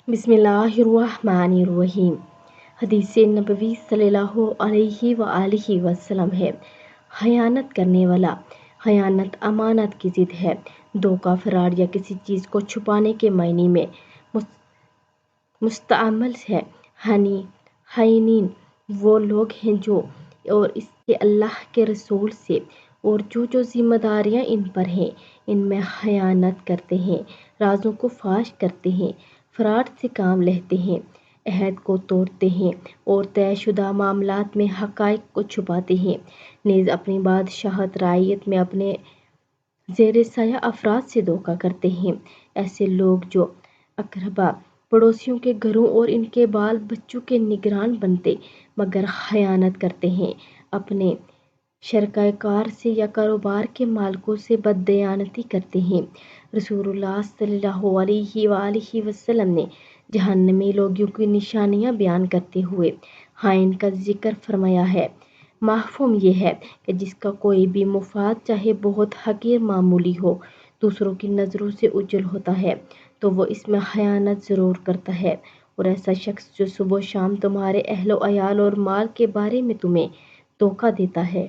بسم اللہ الرحمن الرحیم۔ حدیث نبوی صلی اللہ علیہ وآلہ وسلم ہے، خیانت کرنے والا خیانت امانت کی ضد ہے۔ دھوکہ، فراڈ یا کسی چیز کو چھپانے کے معنی میں مستعمل ہے۔ خائنین وہ لوگ ہیں جو اور اس کے اللہ کے رسول سے اور جو ذمہ داریاں ان پر ہیں ان میں خیانت کرتے ہیں، رازوں کو فاش کرتے ہیں، فراڈ سے کام لیتے ہیں، عہد کو توڑتے ہیں اور طے شدہ معاملات میں حقائق کو چھپاتے ہیں، نیز اپنی بادشاہت رعیت میں اپنے زیر سایہ افراد سے دھوکہ کرتے ہیں۔ ایسے لوگ جو اقربا، پڑوسیوں کے گھروں اور ان کے بال بچوں کے نگران بنتے مگر خیانت کرتے ہیں، اپنے شرکائے کار سے یا کاروبار کے مالکوں سے بددیانتی کرتے ہیں۔ رسول اللہ صلی اللہ علیہ وآلہ وسلم نے جہنمی لوگوں کی نشانیاں بیان کرتے ہوئے خائن کا ذکر فرمایا ہے۔ مفہوم یہ ہے کہ جس کا کوئی بھی مفاد چاہے بہت حقیر معمولی ہو، دوسروں کی نظروں سے اوجھل ہوتا ہے تو وہ اس میں خیانت ضرور کرتا ہے، اور ایسا شخص جو صبح و شام تمہارے اہل و عیال اور مال کے بارے میں تمہیں دھوکہ دیتا ہے